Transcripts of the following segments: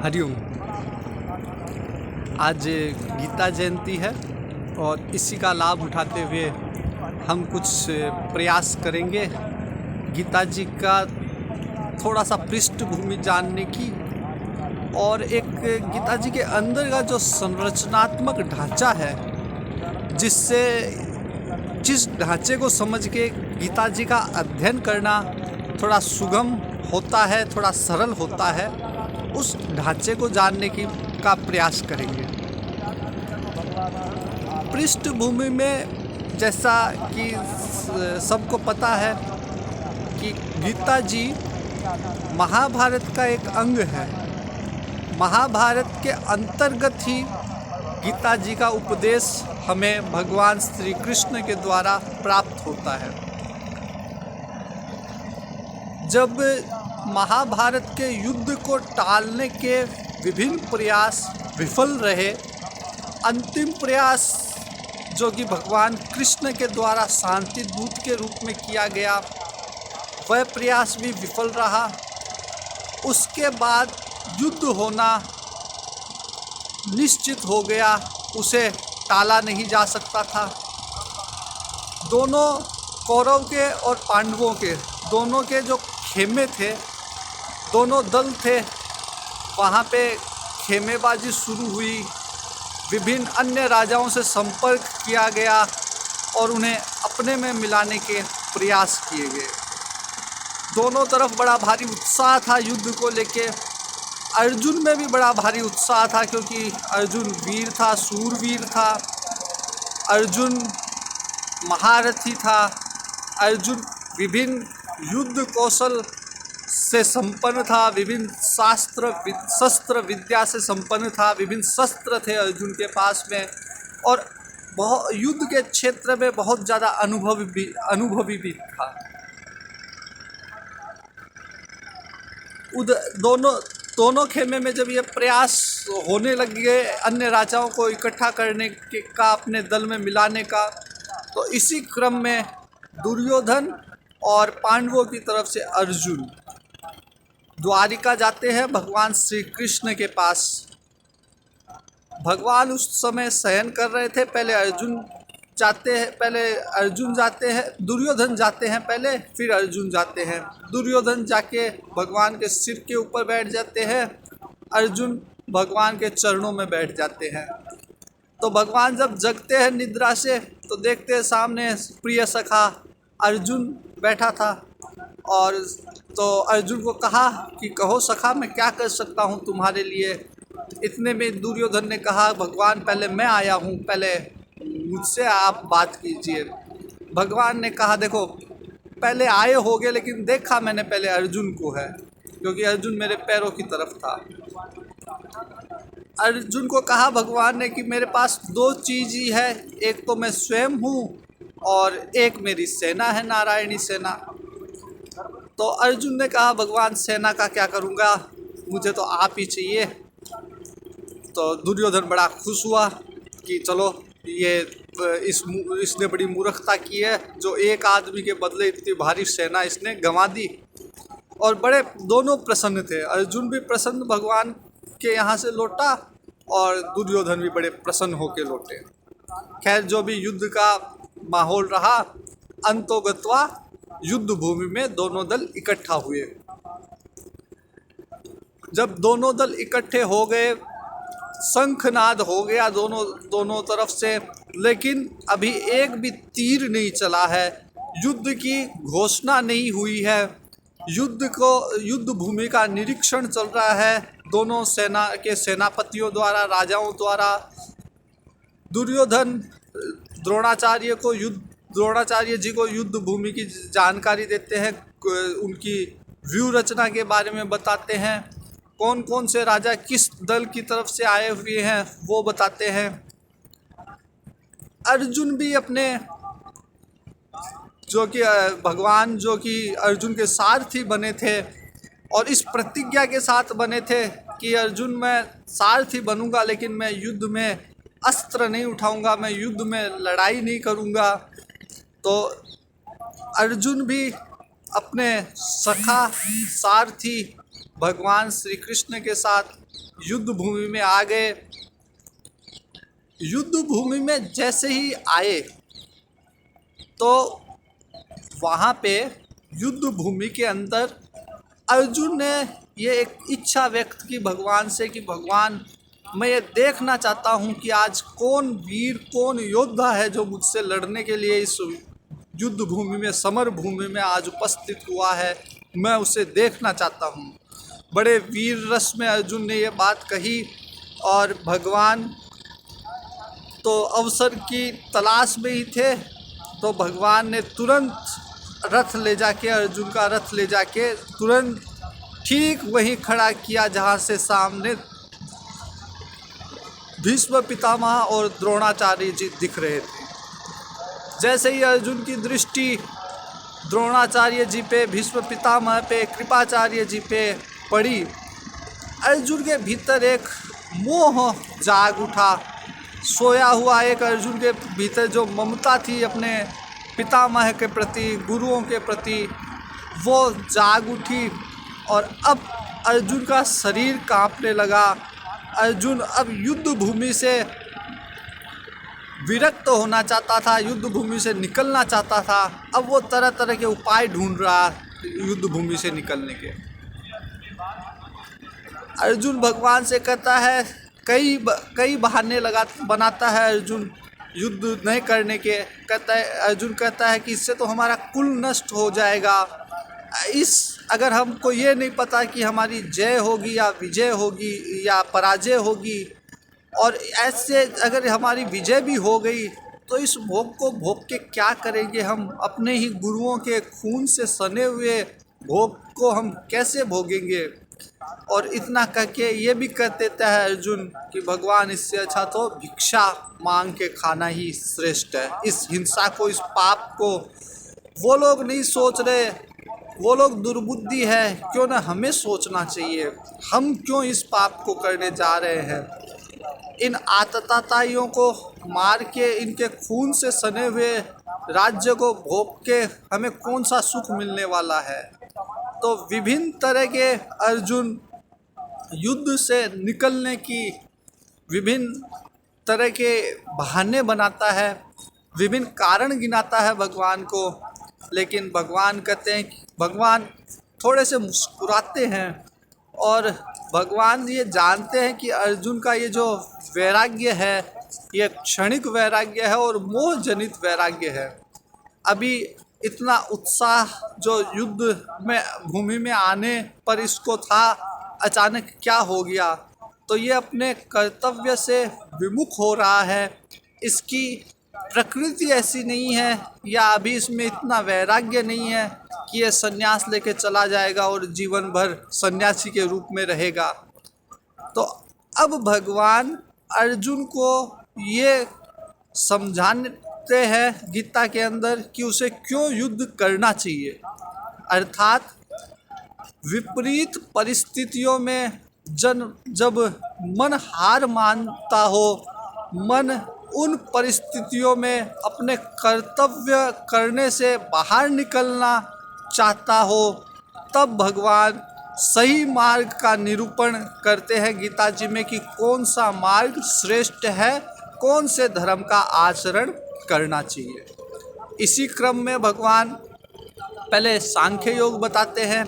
हरिओम। आज गीता जयंती है और इसी का लाभ उठाते हुए हम कुछ प्रयास करेंगे गीता जी का थोड़ा सा पृष्ठभूमि जानने की, और एक गीता जी के अंदर का जो संरचनात्मक ढांचा है, जिस ढांचे को समझ के गीता जी का अध्ययन करना थोड़ा सुगम होता है, थोड़ा सरल होता है, उस ढांचे को जानने का प्रयास करेंगे। पृष्ठभूमि में जैसा कि सबको पता है कि गीता जी महाभारत का एक अंग है। महाभारत के अंतर्गत ही गीता जी का उपदेश हमें भगवान श्री कृष्ण के द्वारा प्राप्त होता है। जब महाभारत के युद्ध को टालने के विभिन्न प्रयास विफल रहे, अंतिम प्रयास जो कि भगवान कृष्ण के द्वारा शांति दूत के रूप में किया गया, वह प्रयास भी विफल रहा। उसके बाद युद्ध होना निश्चित हो गया, उसे टाला नहीं जा सकता था। दोनों कौरव के और पांडवों के दोनों के जो खेमे थे, दोनों दल थे, वहाँ पे खेमेबाजी शुरू हुई। विभिन्न अन्य राजाओं से संपर्क किया गया और उन्हें अपने में मिलाने के प्रयास किए गए। दोनों तरफ बड़ा भारी उत्साह था युद्ध को लेके। अर्जुन में भी बड़ा भारी उत्साह था, क्योंकि अर्जुन वीर था, शूरवीर था। अर्जुन महारथी था। अर्जुन विभिन्न युद्ध कौशल से संपन्न था, विभिन्न शस्त्र विद्या से संपन्न था, विभिन्न शस्त्र थे अर्जुन के पास में, और बहुत युद्ध के क्षेत्र में बहुत ज़्यादा अनुभवी भी था। दोनों खेमे में जब ये प्रयास होने लग गए अन्य राजाओं को इकट्ठा करने का, अपने दल में मिलाने का, तो इसी क्रम में दुर्योधन और पांडवों की तरफ से अर्जुन द्वारिका जाते हैं भगवान श्री कृष्ण के पास। भगवान उस समय शयन कर रहे थे। पहले अर्जुन जाते हैं, दुर्योधन जाते हैं पहले, फिर अर्जुन जाते हैं। दुर्योधन जाके भगवान के सिर के ऊपर बैठ जाते हैं, अर्जुन भगवान के चरणों में बैठ जाते हैं। तो भगवान जब जगते हैं निद्रा से, तो देखते हैं सामने प्रिय सखा अर्जुन बैठा था। और तो अर्जुन को कहा कि कहो सखा, मैं क्या कर सकता हूँ तुम्हारे लिए। इतने में दुर्योधन ने कहा, भगवान पहले मैं आया हूँ, पहले मुझसे आप बात कीजिए। भगवान ने कहा, देखो पहले आए होगे, लेकिन देखा मैंने पहले अर्जुन को है, क्योंकि अर्जुन मेरे पैरों की तरफ था। अर्जुन को कहा भगवान ने कि मेरे पास दो चीज़ ही है, एक तो मैं स्वयं हूँ और एक मेरी सेना है, नारायणी सेना। तो अर्जुन ने कहा, भगवान सेना का क्या करूँगा, मुझे तो आप ही चाहिए। तो दुर्योधन बड़ा खुश हुआ कि चलो इसने बड़ी मूर्खता की है, जो एक आदमी के बदले इतनी भारी सेना इसने गंवा दी। और बड़े दोनों प्रसन्न थे। अर्जुन भी प्रसन्न भगवान के यहाँ से लौटा और दुर्योधन भी बड़े प्रसन्न होके लौटे। खैर, जो भी युद्ध का माहौल रहा, अंतोगत्वा युद्ध भूमि में दोनों दल इकट्ठा हुए। जब दोनों दल इकट्ठे हो गए, शंखनाद हो गया दोनों तरफ से, लेकिन अभी एक भी तीर नहीं चला है, युद्ध की घोषणा नहीं हुई है। युद्ध भूमि का निरीक्षण चल रहा है दोनों सेना के सेनापतियों द्वारा, राजाओं द्वारा। दुर्योधन द्रोणाचार्य जी को युद्ध भूमि की जानकारी देते हैं, उनकी व्यू रचना के बारे में बताते हैं, कौन कौन से राजा किस दल की तरफ से आए हुए हैं वो बताते हैं। अर्जुन भी अपने भगवान जो कि अर्जुन के सारथी बने थे, और इस प्रतिज्ञा के साथ बने थे कि अर्जुन मैं सारथी बनूंगा, लेकिन मैं युद्ध में अस्त्र नहीं उठाऊंगा, मैं युद्ध में लड़ाई नहीं करूंगा। तो अर्जुन भी अपने सखा सारथी भगवान श्री कृष्ण के साथ युद्ध भूमि में आ गए। युद्ध भूमि में जैसे ही आए तो वहाँ पे युद्ध भूमि के अंदर अर्जुन ने ये एक इच्छा व्यक्त की भगवान से कि भगवान, मैं ये देखना चाहता हूँ कि आज कौन वीर, कौन योद्धा है जो मुझसे लड़ने के लिए इस युद्ध भूमि में, समर भूमि में आज उपस्थित हुआ है। मैं उसे देखना चाहता हूँ। बड़े वीर रस में अर्जुन ने ये बात कही और भगवान तो अवसर की तलाश में ही थे, तो भगवान ने तुरंत रथ ले जाके, अर्जुन का रथ ले जाके तुरंत ठीक वहीं खड़ा किया जहाँ से सामने भीष्म पितामह और द्रोणाचार्य जी दिख रहे थे। जैसे ही अर्जुन की दृष्टि द्रोणाचार्य जी पे, भीष्म पितामह पे, कृपाचार्य जी पे पड़ी, अर्जुन के भीतर एक मोह जाग उठा। सोया हुआ एक अर्जुन के भीतर जो ममता थी अपने पितामह के प्रति, गुरुओं के प्रति, वो जाग उठी और अब अर्जुन का शरीर कांपने लगा। अर्जुन अब युद्ध भूमि से विरक्त होना चाहता था, युद्ध भूमि से निकलना चाहता था। अब वो तरह तरह के उपाय ढूंढ रहा युद्ध भूमि से निकलने के। अर्जुन भगवान से कहता है, कई बहाने बनाता है अर्जुन युद्ध नहीं करने के। अर्जुन कहता है कि इससे तो हमारा कुल नष्ट हो जाएगा। अगर हमको ये नहीं पता कि हमारी जय होगी या विजय होगी या पराजय होगी, और ऐसे अगर हमारी विजय भी हो गई तो इस भोग को भोग के क्या करेंगे हम? अपने ही गुरुओं के खून से सने हुए भोग को हम कैसे भोगेंगे? और इतना कह के ये भी कह देता है अर्जुन कि भगवान, इससे अच्छा तो भिक्षा मांग के खाना ही श्रेष्ठ है। इस हिंसा को, इस पाप को वो लोग नहीं सोच रहे, वो लोग दुर्बुद्धि है, क्यों ना हमें सोचना चाहिए। हम क्यों इस पाप को करने जा रहे हैं? इन आतताइयों को मार के, इनके खून से सने हुए राज्य को भोग के हमें कौन सा सुख मिलने वाला है? तो विभिन्न तरह के अर्जुन युद्ध से निकलने की विभिन्न तरह के बहाने बनाता है, विभिन्न कारण गिनाता है भगवान को। लेकिन भगवान कहते हैं कि भगवान थोड़े से मुस्कुराते हैं और भगवान ये जानते हैं कि अर्जुन का ये जो वैराग्य है, ये क्षणिक वैराग्य है और मोह जनित वैराग्य है। अभी इतना उत्साह जो युद्ध में भूमि में आने पर इसको था, अचानक क्या हो गया? तो ये अपने कर्तव्य से विमुख हो रहा है। इसकी प्रकृति ऐसी नहीं है या अभी इसमें इतना वैराग्य नहीं है कि ये संन्यास लेके चला जाएगा और जीवन भर सन्यासी के रूप में रहेगा। तो अब भगवान अर्जुन को ये समझाते हैं गीता के अंदर कि उसे क्यों युद्ध करना चाहिए। अर्थात विपरीत परिस्थितियों में जब मन हार मानता हो, मन उन परिस्थितियों में अपने कर्तव्य करने से बाहर निकलना चाहता हो, तब भगवान सही मार्ग का निरूपण करते हैं गीता जी में कि कौन सा मार्ग श्रेष्ठ है, कौन से धर्म का आचरण करना चाहिए। इसी क्रम में भगवान पहले सांख्य योग बताते हैं,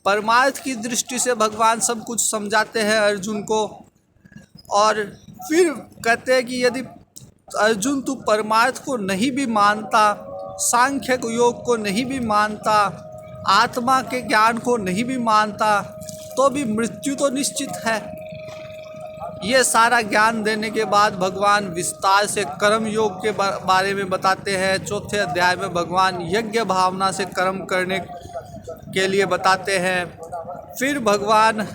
परमार्थ की दृष्टि से भगवान सब कुछ समझाते हैं अर्जुन को, और फिर कहते हैं कि यदि अर्जुन तू परमार्थ को नहीं भी मानता, सांख्य योग को नहीं भी मानता, आत्मा के ज्ञान को नहीं भी मानता, तो भी मृत्यु तो निश्चित है। ये सारा ज्ञान देने के बाद भगवान विस्तार से कर्म योग के बारे में बताते हैं। चौथे अध्याय में भगवान यज्ञ भावना से कर्म करने के लिए बताते हैं। फिर भगवान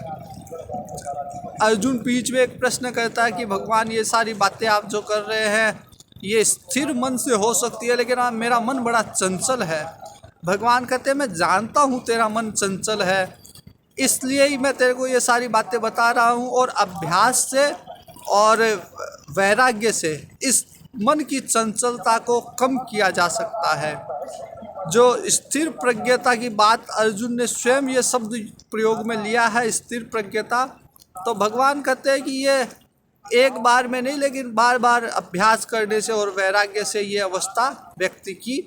अर्जुन बीच में एक प्रश्न करता है कि भगवान ये सारी बातें आप जो कर रहे हैं ये स्थिर मन से हो सकती है, लेकिन मेरा मन बड़ा चंचल है। भगवान कहते हैं मैं जानता हूँ तेरा मन चंचल है, इसलिए ही मैं तेरे को ये सारी बातें बता रहा हूँ, और अभ्यास से और वैराग्य से इस मन की चंचलता को कम किया जा सकता है। जो स्थिर प्रज्ञता की बात अर्जुन ने स्वयं ये शब्द प्रयोग में लिया है, स्थिर प्रज्ञता, तो भगवान कहते हैं कि ये एक बार में नहीं, लेकिन बार बार अभ्यास करने से और वैराग्य से ये अवस्था व्यक्ति की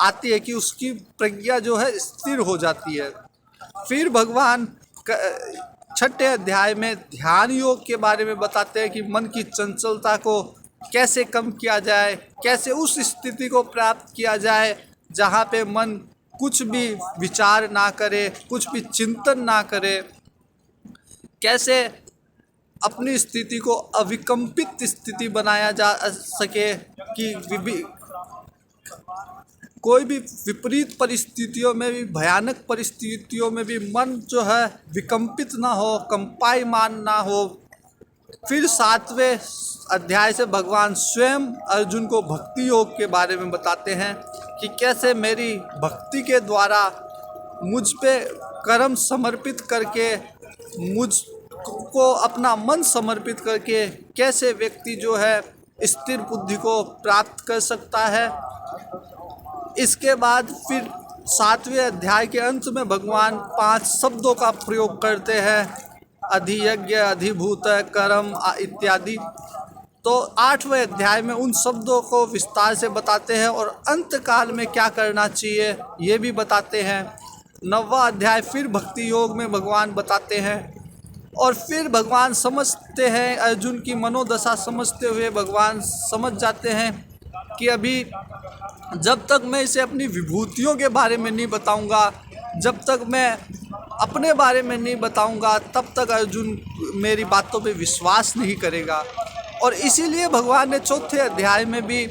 आती है कि उसकी प्रज्ञा जो है स्थिर हो जाती है। फिर भगवान छठे अध्याय में ध्यान योग के बारे में बताते हैं कि मन की चंचलता को कैसे कम किया जाए, कैसे उस स्थिति को प्राप्त किया जाए जहाँ पे मन कुछ भी विचार ना करे, कुछ भी चिंतन ना करे, कैसे अपनी स्थिति को अविकम्पित स्थिति बनाया जा सके कि कोई भी विपरीत परिस्थितियों में भी, भयानक परिस्थितियों में भी मन जो है विकम्पित ना हो, कंपायमान ना हो। फिर 7वें अध्याय से भगवान स्वयं अर्जुन को भक्ति योग के बारे में बताते हैं कि कैसे मेरी भक्ति के द्वारा मुझ पे कर्म समर्पित करके, मुझ को अपना मन समर्पित करके कैसे व्यक्ति जो है स्थिर बुद्धि को प्राप्त कर सकता है। इसके बाद फिर 7वें अध्याय के अंत में भगवान 5 शब्दों का प्रयोग करते हैं, अधियज्ञ, अधिभूत, कर्म इत्यादि। तो 8वें अध्याय में उन शब्दों को विस्तार से बताते हैं और अंत काल में क्या करना चाहिए ये भी बताते हैं। 9वां अध्याय फिर भक्ति योग में भगवान बताते हैं और फिर भगवान समझते हैं, अर्जुन की मनोदशा समझते हुए भगवान समझ जाते हैं कि अभी जब तक मैं इसे अपनी विभूतियों के बारे में नहीं बताऊंगा, जब तक मैं अपने बारे में नहीं बताऊंगा, तब तक अर्जुन मेरी बातों पे विश्वास नहीं करेगा। और इसीलिए भगवान ने 4थे अध्याय में भी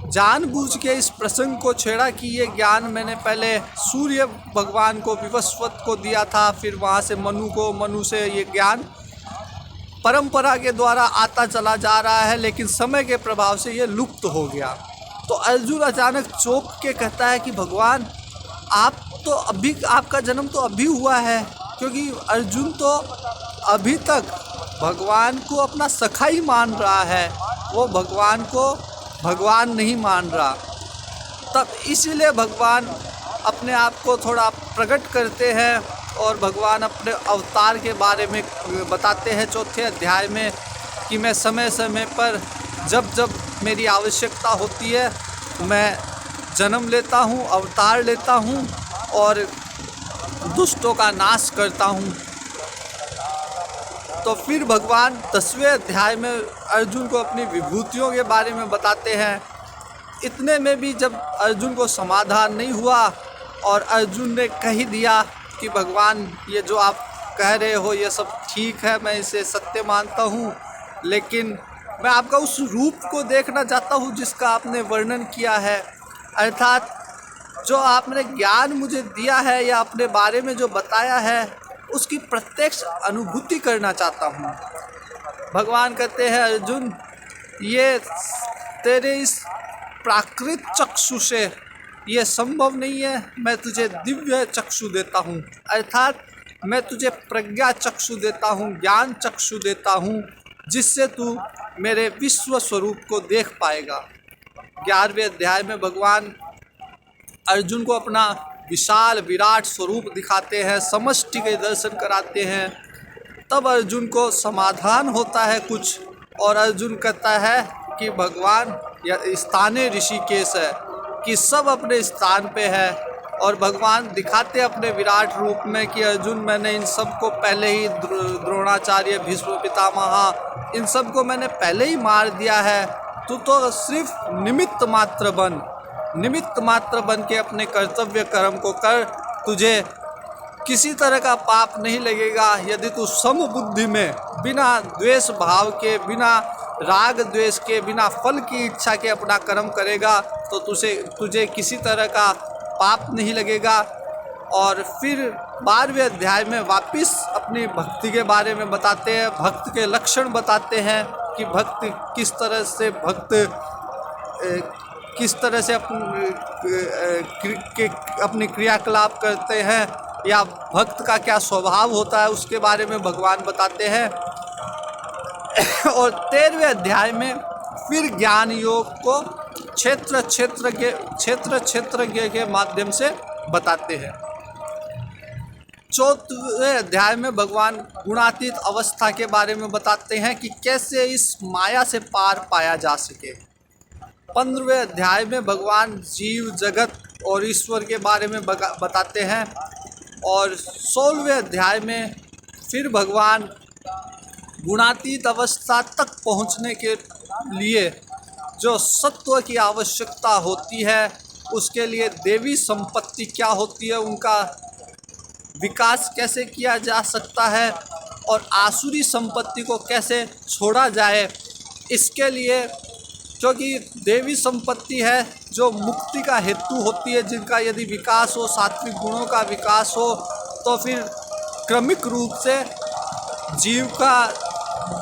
जानबूझ के इस प्रसंग को छेड़ा कि ये ज्ञान मैंने पहले सूर्य भगवान को, विवस्वत को दिया था, फिर वहाँ से मनु से ये ज्ञान परंपरा के द्वारा आता चला जा रहा है, लेकिन समय के प्रभाव से ये लुप्त हो गया। तो अर्जुन अचानक चौंक के कहता है कि भगवान आपका जन्म तो अभी हुआ है, क्योंकि अर्जुन तो अभी तक भगवान को अपना सखा ही मान रहा है, वो भगवान को भगवान नहीं मान रहा। तब इसीलिए भगवान अपने आप को थोड़ा प्रकट करते हैं और भगवान अपने अवतार के बारे में बताते हैं 4थे अध्याय में कि मैं समय समय पर जब जब मेरी आवश्यकता होती है मैं जन्म लेता हूँ, अवतार लेता हूँ और दुष्टों का नाश करता हूँ। तो फिर भगवान 10वें अध्याय में अर्जुन को अपनी विभूतियों के बारे में बताते हैं। इतने में भी जब अर्जुन को समाधान नहीं हुआ और अर्जुन ने कह दिया कि भगवान ये जो आप कह रहे हो ये सब ठीक है, मैं इसे सत्य मानता हूँ, लेकिन मैं आपका उस रूप को देखना चाहता हूँ जिसका आपने वर्णन किया है, अर्थात जो आपने ज्ञान मुझे दिया है या अपने बारे में जो बताया है उसकी प्रत्यक्ष अनुभूति करना चाहता हूँ। भगवान कहते हैं अर्जुन, ये तेरे इस प्राकृत चक्षु से ये संभव नहीं है, मैं तुझे दिव्य चक्षु देता हूँ, अर्थात मैं तुझे प्रज्ञा चक्षु देता हूँ, ज्ञान चक्षु देता हूँ, जिससे तू मेरे विश्व स्वरूप को देख पाएगा। 11वें अध्याय में भगवान अर्जुन को अपना विशाल विराट स्वरूप दिखाते हैं, समष्टि के दर्शन कराते हैं। तब अर्जुन को समाधान होता है कुछ और अर्जुन कहता है कि भगवान या स्थाने ऋषिकेश है, कि सब अपने स्थान पे है। और भगवान दिखाते अपने विराट रूप में कि अर्जुन मैंने इन सब को पहले ही द्रोणाचार्य, भीष्म पितामह, इन सब को मैंने पहले ही मार दिया है, तू तो सिर्फ निमित्त मात्र बन के अपने कर्तव्य कर्म को कर, तुझे किसी तरह का पाप नहीं लगेगा यदि तू समबुद्धि में बिना द्वेष भाव के, बिना राग द्वेष के, बिना फल की इच्छा के अपना कर्म करेगा तो तुझे किसी तरह का पाप नहीं लगेगा। और फिर 12वें अध्याय में वापस अपनी भक्ति के बारे में बताते हैं, भक्त के लक्षण बताते हैं कि भक्त किस तरह से अपनी क्रियाकलाप करते हैं या भक्त का क्या स्वभाव होता है उसके बारे में भगवान बताते हैं। और 13वें अध्याय में फिर ज्ञान योग को क्षेत्रज्ञ के माध्यम से बताते हैं। 4वें अध्याय में भगवान गुणातीत अवस्था के बारे में बताते हैं कि कैसे इस माया से पार पाया जा सके। 15वें अध्याय में भगवान जीव जगत और ईश्वर के बारे में बताते हैं और 16वें अध्याय में फिर भगवान गुणातीत अवस्था तक पहुंचने के लिए जो सत्व की आवश्यकता होती है, उसके लिए देवी संपत्ति क्या होती है, उनका विकास कैसे किया जा सकता है और आसुरी संपत्ति को कैसे छोड़ा जाए, इसके लिए क्योंकि देवी संपत्ति है जो मुक्ति का हेतु होती है, जिनका यदि विकास हो, सात्विक गुणों का विकास हो, तो फिर क्रमिक रूप से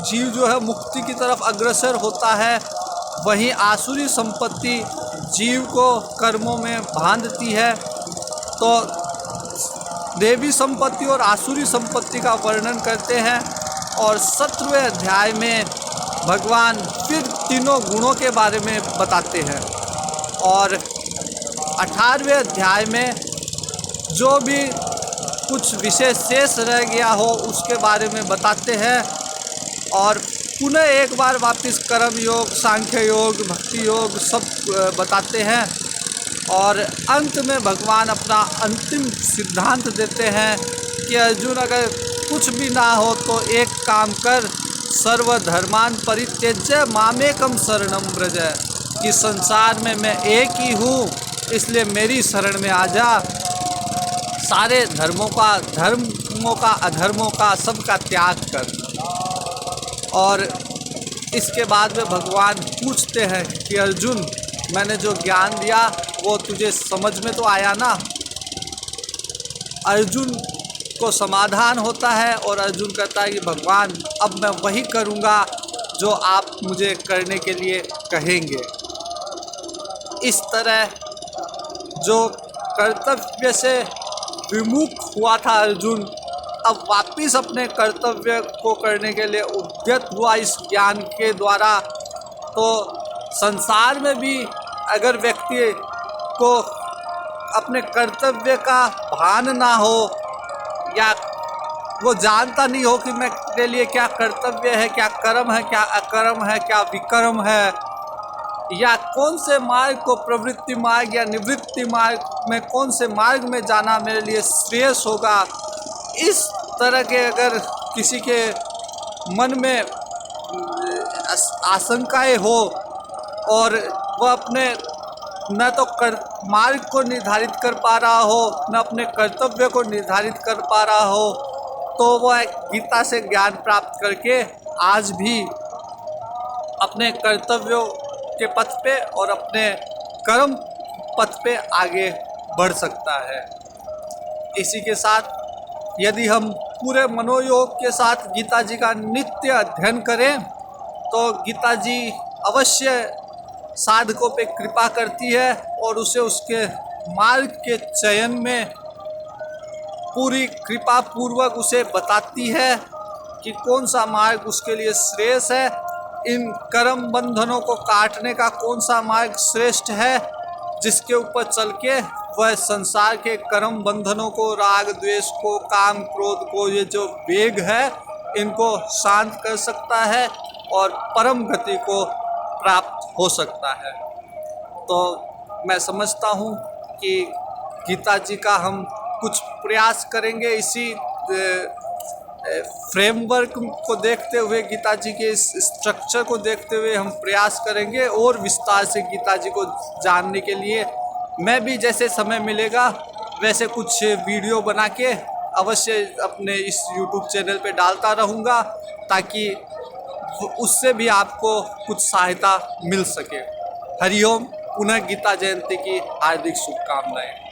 जीव जो है मुक्ति की तरफ अग्रसर होता है। वहीं आसुरी संपत्ति जीव को कर्मों में बांधती है। तो देवी संपत्ति और आसुरी संपत्ति का वर्णन करते हैं और 17वें अध्याय में भगवान फिर तीनों गुणों के बारे में बताते हैं और 18वें अध्याय में जो भी कुछ विशेष शेष रह गया हो उसके बारे में बताते हैं और पुनः एक बार वापस कर्म योग, सांख्य योग, भक्ति योग सब बताते हैं और अंत में भगवान अपना अंतिम सिद्धांत देते हैं कि अर्जुन, अगर कुछ भी ना हो तो एक काम कर, सर्वधर्मान परित्यज्य मामेकम शरणम व्रज, कि संसार में मैं एक ही हूँ, इसलिए मेरी शरण में आ जा। सारे धर्मों का अधर्मों का सबका त्याग कर। और इसके बाद में भगवान पूछते हैं कि अर्जुन, मैंने जो ज्ञान दिया वो तुझे समझ में तो आया ना। अर्जुन को समाधान होता है और अर्जुन कहता है कि भगवान, अब मैं वही करूँगा जो आप मुझे करने के लिए कहेंगे। इस तरह जो कर्तव्य से विमुख हुआ था अर्जुन, अब वापस अपने कर्तव्य को करने के लिए उद्यत हुआ इस ज्ञान के द्वारा। तो संसार में भी अगर व्यक्ति को अपने कर्तव्य का भान ना हो या वो जानता नहीं हो कि मेरे लिए क्या कर्तव्य है, क्या कर्म है, क्या अकर्म है, क्या विकर्म है, या कौन से मार्ग को, प्रवृत्ति मार्ग या निवृत्ति मार्ग में कौन से मार्ग में जाना मेरे लिए श्रेयस होगा, इस तरह के अगर किसी के मन में आशंकाएं हो और वह अपने न तो मार्ग को निर्धारित कर पा रहा हो, न अपने कर्तव्य को निर्धारित कर पा रहा हो, तो वह गीता से ज्ञान प्राप्त करके आज भी अपने कर्तव्यों के पथ पे और अपने कर्म पथ पे आगे बढ़ सकता है। इसी के साथ यदि हम पूरे मनोयोग के साथ गीता जी का नित्य अध्ययन करें तो गीता जी अवश्य साधकों पे कृपा करती है और उसे उसके मार्ग के चयन में पूरी कृपा पूर्वक उसे बताती है कि कौन सा मार्ग उसके लिए श्रेष्ठ है, इन कर्म बंधनों को काटने का कौन सा मार्ग श्रेष्ठ है, जिसके ऊपर चल के वह संसार के कर्म बंधनों को, राग द्वेष को, काम क्रोध को, ये जो वेग है, इनको शांत कर सकता है और परम गति को प्राप्त हो सकता है। तो मैं समझता हूँ कि गीता जी का हम कुछ प्रयास करेंगे, इसी फ्रेमवर्क को देखते हुए, गीता जी के इस स्ट्रक्चर को देखते हुए हम प्रयास करेंगे और विस्तार से गीता जी को जानने के लिए मैं भी जैसे समय मिलेगा वैसे कुछ वीडियो बना के अवश्य अपने इस YouTube चैनल पे डालता रहूँगा, ताकि उससे भी आपको कुछ सहायता मिल सके। हरिओम। पुनः गीता जयंती की हार्दिक शुभकामनाएं।